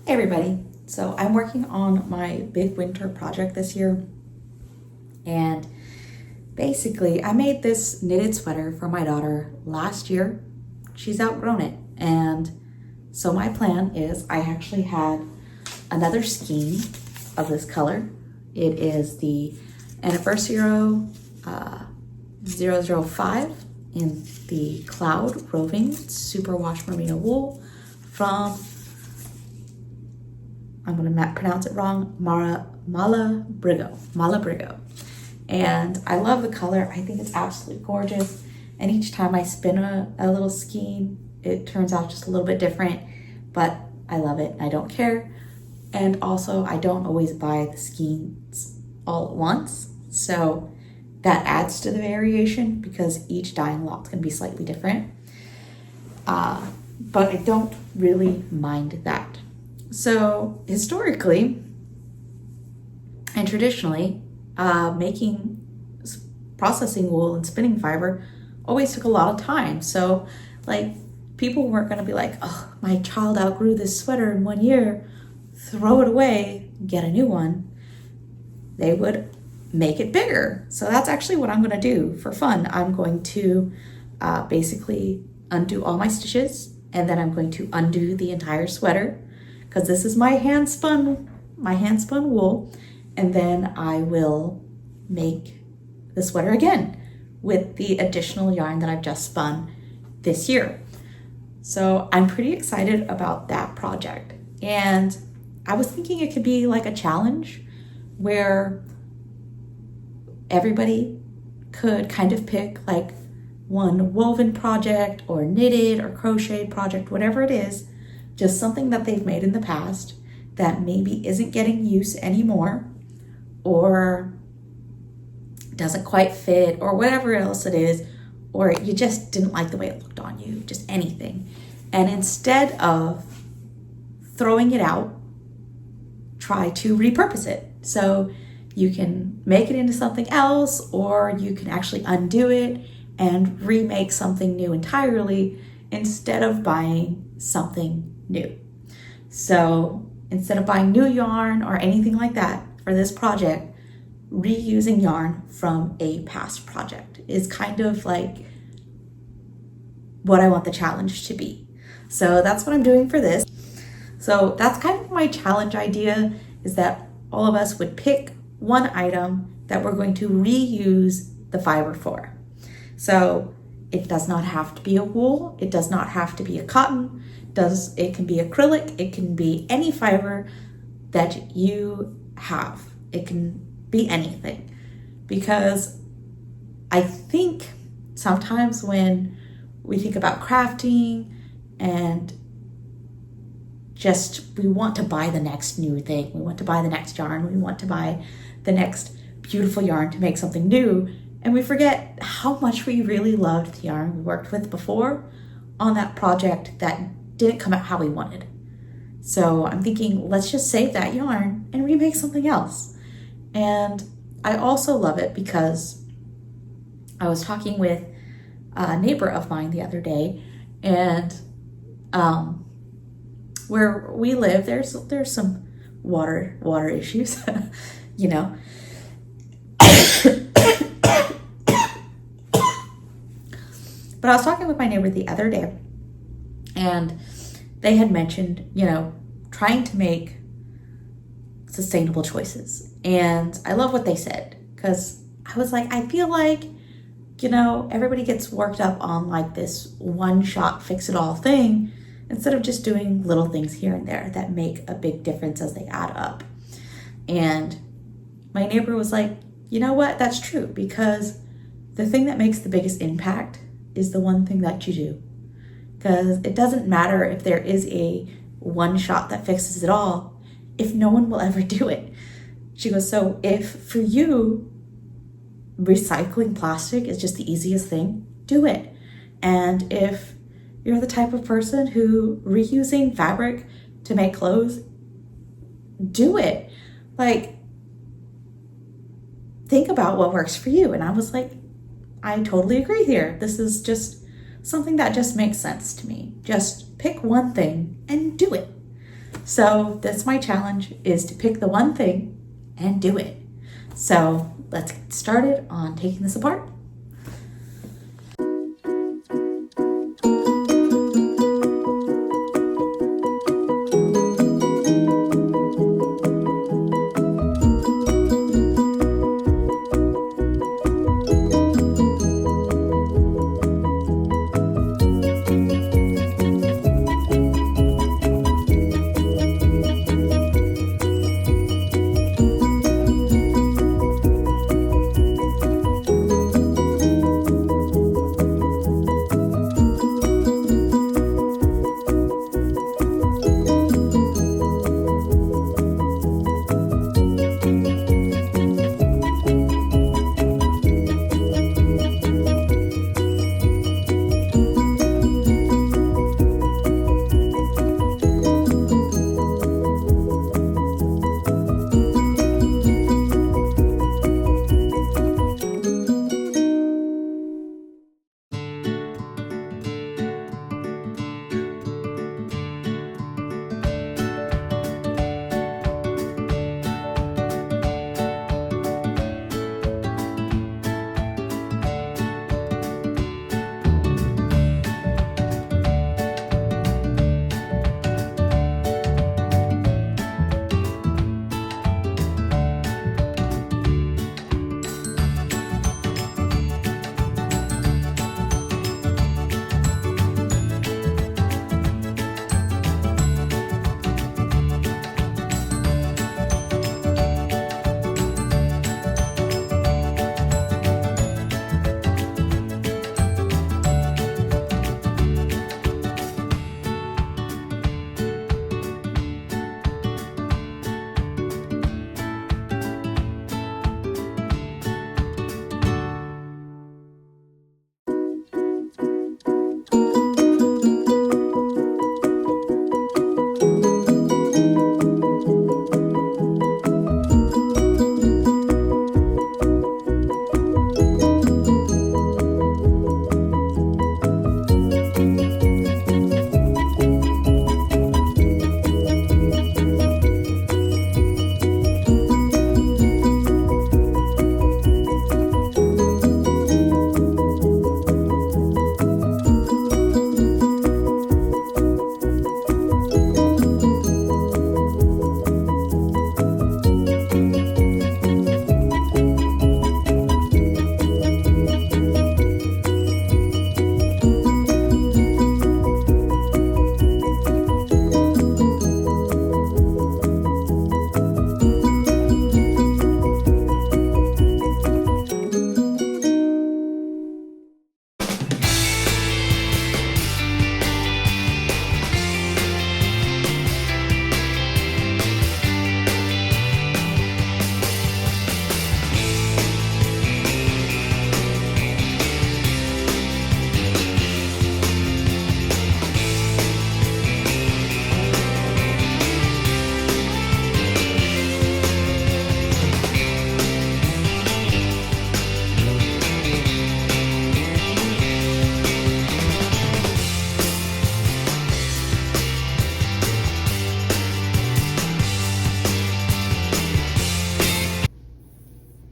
Hey everybody, so I'm working on my big winter project this year, and basically I made this knitted sweater for my daughter last year. She's outgrown it, and so my plan is I actually had another skein of this color. It is the Anniversary 005 in the Cloud Roving Superwash Merino Wool from, I'm going to pronounce it wrong, Malabrigo. And I love the color. I think it's absolutely gorgeous. And each time I spin a little skein, it turns out just a little bit different, but I love it. I don't care. And also, I don't always buy the skeins all at once. So that adds to the variation because each dyeing lot can be slightly different. But I don't really mind that. So historically and traditionally, processing wool and spinning fiber always took a lot of time. So like people weren't going to be like, oh, my child outgrew this sweater in 1 year, throw it away, get a new one. They would make it bigger. So that's actually what I'm going to do for fun. I'm going to basically undo all my stitches, and then I'm going to undo the entire sweater because this is my hand spun wool, and then I will make the sweater again with the additional yarn that I've just spun this year. So I'm pretty excited about that project. And I was thinking it could be like a challenge where everybody could kind of pick like one woven project or knitted or crocheted project, whatever it is, just something that they've made in the past that maybe isn't getting use anymore or doesn't quite fit or whatever else it is, or you just didn't like the way it looked on you, just anything. And instead of throwing it out, try to repurpose it. So you can make it into something else, or you can actually undo it and remake something new entirely instead of buying something new. So instead of buying new yarn or anything like that for this project, reusing yarn from a past project is kind of like what I want the challenge to be. So that's what I'm doing for this. So that's kind of my challenge idea, is that all of us would pick one item that we're going to reuse the fiber for. So it does not have to be a wool. It does not have to be a cotton. It can be acrylic. It can be any fiber that you have. It can be anything. Because I think sometimes when we think about crafting and we want to buy the next new thing. We want to buy the next yarn. We want to buy the next beautiful yarn to make something new. And we forget how much we really loved the yarn we worked with before on that project that didn't come out how we wanted. So I'm thinking, let's just save that yarn and remake something else. And I also love it because I was talking with a neighbor of mine the other day, and where we live, there's some water issues, you know. But I was talking with my neighbor the other day, and they had mentioned, trying to make sustainable choices. And I love what they said, because I was like, I feel like, everybody gets worked up on like this one shot fix it all thing, instead of just doing little things here and there that make a big difference as they add up. And my neighbor was like, you know what, that's true, because the thing that makes the biggest impact is the one thing that you do. Because it doesn't matter if there is a one shot that fixes it all, if no one will ever do it. She goes, so if for you, recycling plastic is just the easiest thing, do it. And if you're the type of person who reusing fabric to make clothes, do it. Like, think about what works for you. And I was like, I totally agree here. This is just something that just makes sense to me. Just pick one thing and do it. So that's my challenge, is to pick the one thing and do it. So let's get started on taking this apart.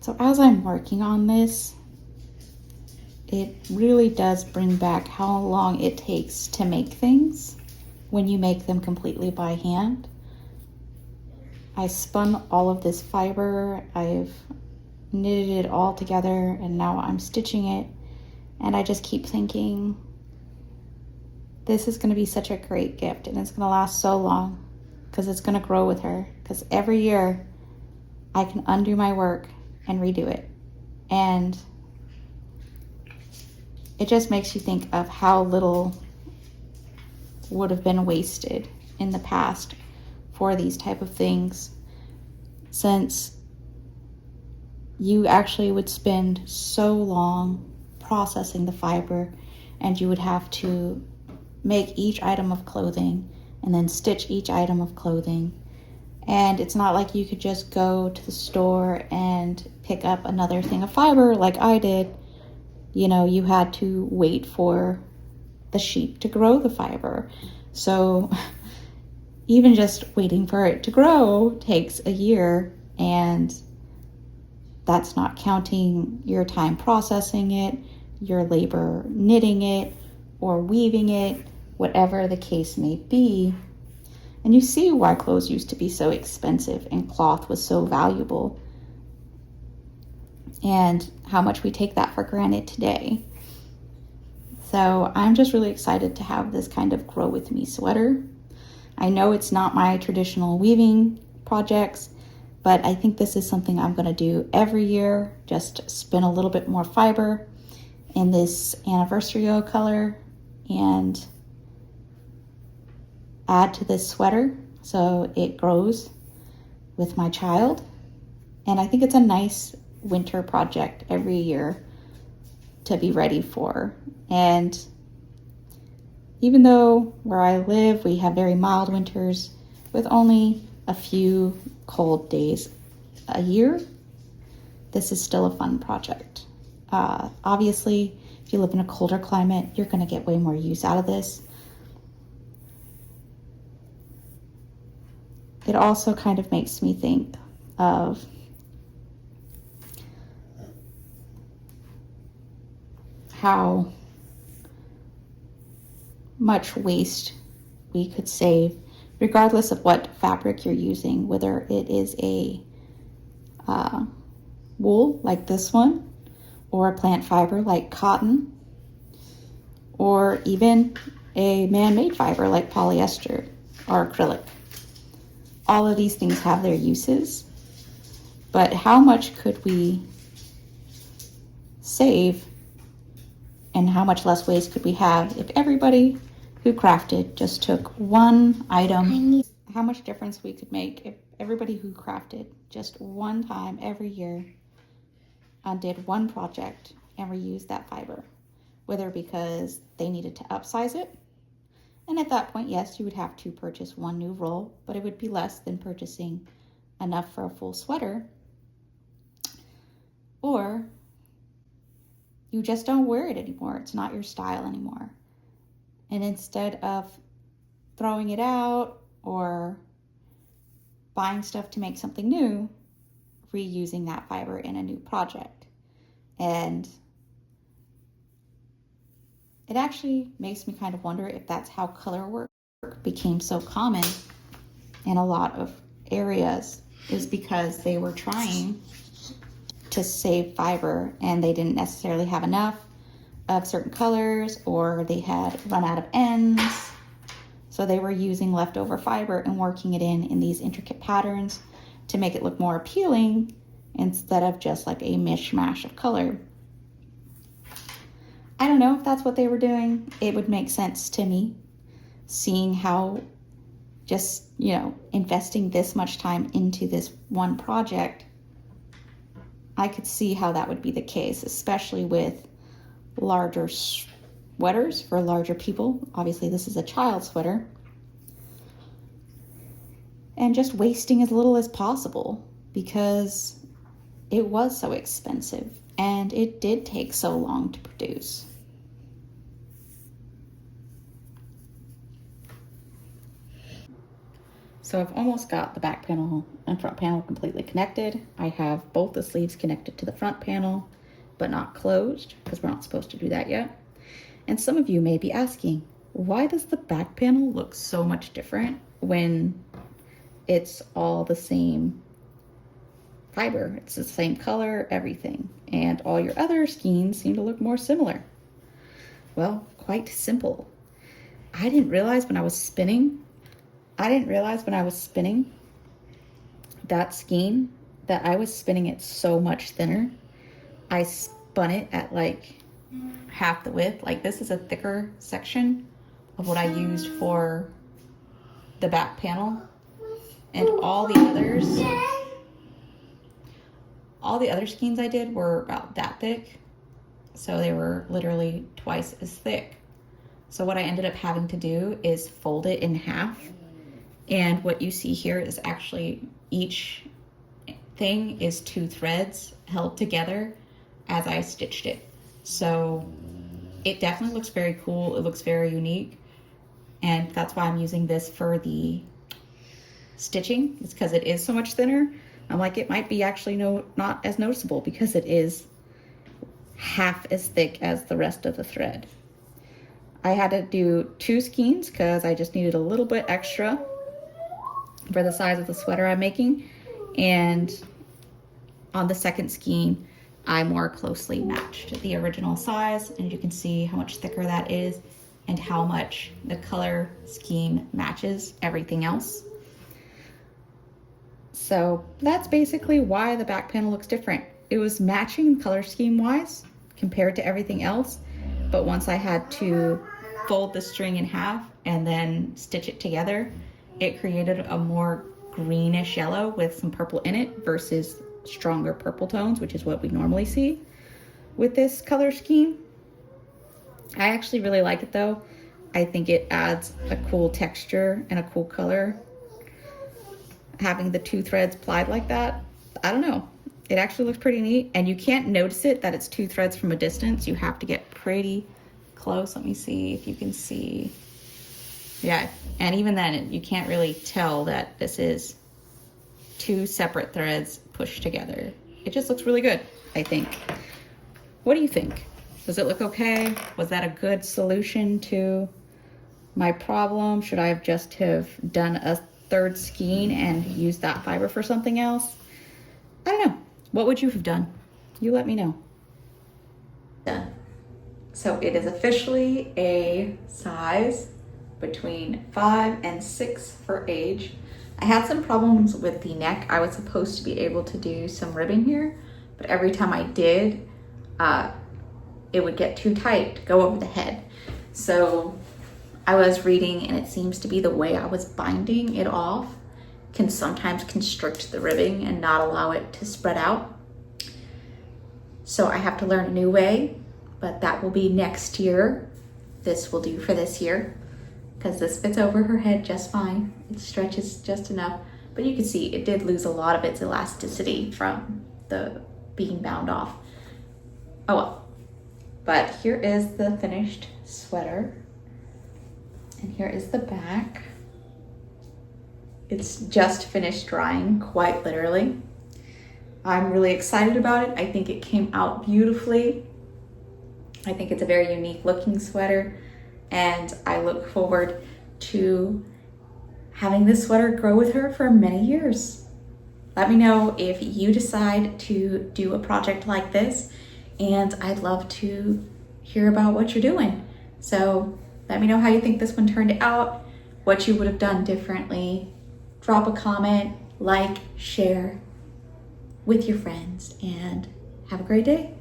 So as I'm working on this, it really does bring back how long it takes to make things when you make them completely by hand. I spun all of this fiber, I've knitted it all together, and now I'm stitching it. And I just keep thinking, this is going to be such a great gift, and it's going to last so long because it's going to grow with her. Because every year I can undo my work and redo it. And it just makes you think of how little would have been wasted in the past for these type of things, since you actually would spend so long processing the fiber, and you would have to make each item of clothing and then stitch each item of clothing. And it's not like you could just go to the store and pick up another thing of fiber like I did. You know, you had to wait for the sheep to grow the fiber. So even just waiting for it to grow takes a year, and that's not counting your time processing it, your labor knitting it or weaving it, whatever the case may be. And you see why clothes used to be so expensive and cloth was so valuable, and how much we take that for granted today. So I'm just really excited to have this kind of grow with me sweater. I know it's not my traditional weaving projects, but I think this is something I'm going to do every year. Just spin a little bit more fiber in this anniversary color and add to this sweater so it grows with my child. And I think it's a nice winter project every year to be ready for. And even though where I live we have very mild winters with only a few cold days a year, this is still a fun project. Obviously, if you live in a colder climate, you're going to get way more use out of this. It also kind of makes me think of how much waste we could save regardless of what fabric you're using, whether it is a wool like this one, or a plant fiber like cotton, or even a man-made fiber like polyester or acrylic. All of these things have their uses, but how much could we save and how much less waste could we have if everybody who crafted just took one item? How much difference we could make if everybody who crafted just one time every year did one project and reused that fiber, whether because they needed to upsize it. And at that point, yes, you would have to purchase one new roll, but it would be less than purchasing enough for a full sweater. Or you just don't wear it anymore. It's not your style anymore. And instead of throwing it out or buying stuff to make something new, reusing that fiber in a new project. And it actually makes me kind of wonder if that's how color work became so common in a lot of areas, is because they were trying to save fiber and they didn't necessarily have enough of certain colors, or they had run out of ends. So they were using leftover fiber and working it in these intricate patterns to make it look more appealing instead of just like a mishmash of color. I don't know if that's what they were doing. It would make sense to me, seeing how just, investing this much time into this one project, I could see how that would be the case, especially with larger sweaters for larger people. Obviously, this is a child sweater. And just wasting as little as possible because it was so expensive and it did take so long to produce. So I've almost got the back panel and front panel completely connected. I have both the sleeves connected to the front panel, but not closed because we're not supposed to do that yet. And some of you may be asking, why does the back panel look so much different when it's all the same fiber? It's the same color, everything, and all your other skeins seem to look more similar. Well, quite simple. I didn't realize when I was spinning that skein that I was spinning it so much thinner. I spun it at like half the width. Like, this is a thicker section of what I used for the back panel, and all the other skeins I did were about that thick, so they were literally twice as thick. So what I ended up having to do is fold it in half, and what you see here is actually each thing is 2 threads held together as I stitched it. So it definitely looks very cool. It looks very unique, and that's why I'm using this for the stitching is because it is so much thinner. I'm like, it might be actually not as noticeable because it is half as thick as the rest of the thread. I had to do 2 skeins because I just needed a little bit extra for the size of the sweater I'm making. And on the second skein, I more closely matched the original size, and you can see how much thicker that is and how much the color scheme matches everything else. So that's basically why the back panel looks different. It was matching color scheme wise compared to everything else, but once I had to fold the string in half and then stitch it together, it created a more greenish yellow with some purple in it versus stronger purple tones, which is what we normally see with this color scheme. I actually really like it though. I think it adds a cool texture and a cool color. Having the 2 threads plied like that, I don't know. It actually looks pretty neat, and you can't notice it that it's 2 threads from a distance. You have to get pretty close. Let me see if you can see. Yeah, and even then you can't really tell that this is 2 separate threads pushed together. It just looks really good, I think. What do you think? Does it look okay? Was that a good solution to my problem? Should I have just have done a 3rd skein and used that fiber for something else? I don't know. What would you have done? You let me know. Done. So it is officially a size between 5 and 6 for age. I had some problems with the neck. I was supposed to be able to do some ribbing here, but every time I did, it would get too tight to go over the head. So I was reading, and it seems to be the way I was binding it off can sometimes constrict the ribbing and not allow it to spread out. So I have to learn a new way, but that will be next year. This will do for this year because this fits over her head just fine. It stretches just enough, but you can see it did lose a lot of its elasticity from the being bound off. Oh well. But here is the finished sweater, and here is the back. It's just finished drying, quite literally. I'm really excited about it. I think it came out beautifully. I think it's a very unique looking sweater, and I look forward to having this sweater grow with her for many years. Let me know if you decide to do a project like this, and I'd love to hear about what you're doing. So let me know how you think this one turned out, what you would have done differently. Drop a comment, like, share with your friends, and have a great day.